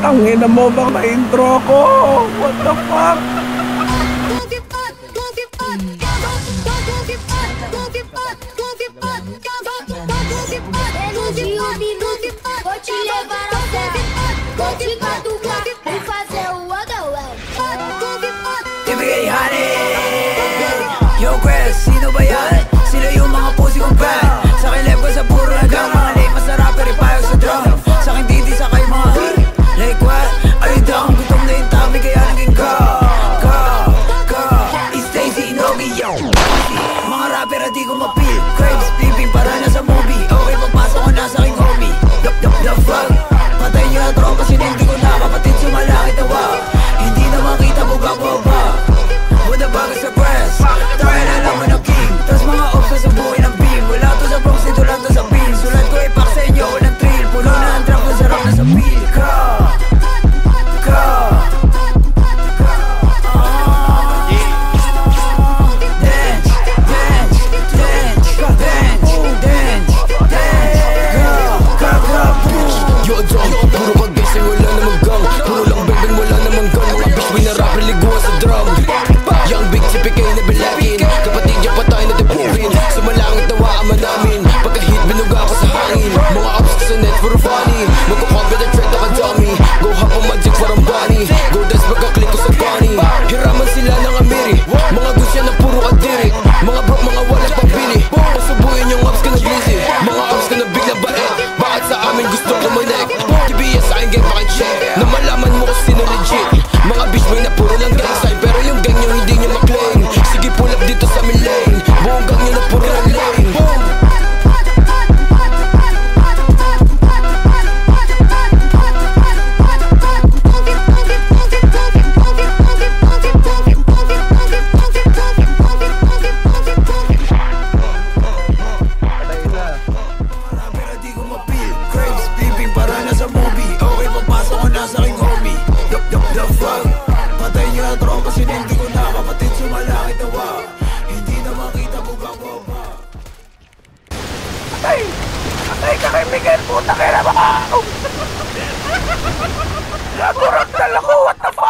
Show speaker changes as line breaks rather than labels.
Tangina mo bang na-intro ko? What the fuck?
Vou te levar ao céu, vou te catucar e fazer o otherwell.
Ibigay honey. Yo Chris, sino ba yan? Sila yung mga pussy kong band. Sa akin left ko sa puro hanggang mga late. Masarap pero ipayag sa drum. Sa akin titi sa kay mga like what? Are you down? Gutom na yung tami kaya naging go. It's Stacy Inogi yo. Mga rapper at di ko mapil. Crabes, flipping para na sa movie. Okay, pagpasok ko na sa aking homie. The fuck? Patay niyo na tropa, sinindi ko na. Kapatid sumalangit na wow. Hindi na makita buga ko ba? Buda bagay sa press. Tayo na naman ang king. Tas mga ops sa buhay ng beam. Wala to sa Bronx, dito lang to sa pin. Sulat ko ipak sa inyo, walang thrill. Pulo na ang trap, masarap na sa pil.
Patay ka kay Miguel, puta ka na ba? Nagurag dala ko, what the fuck?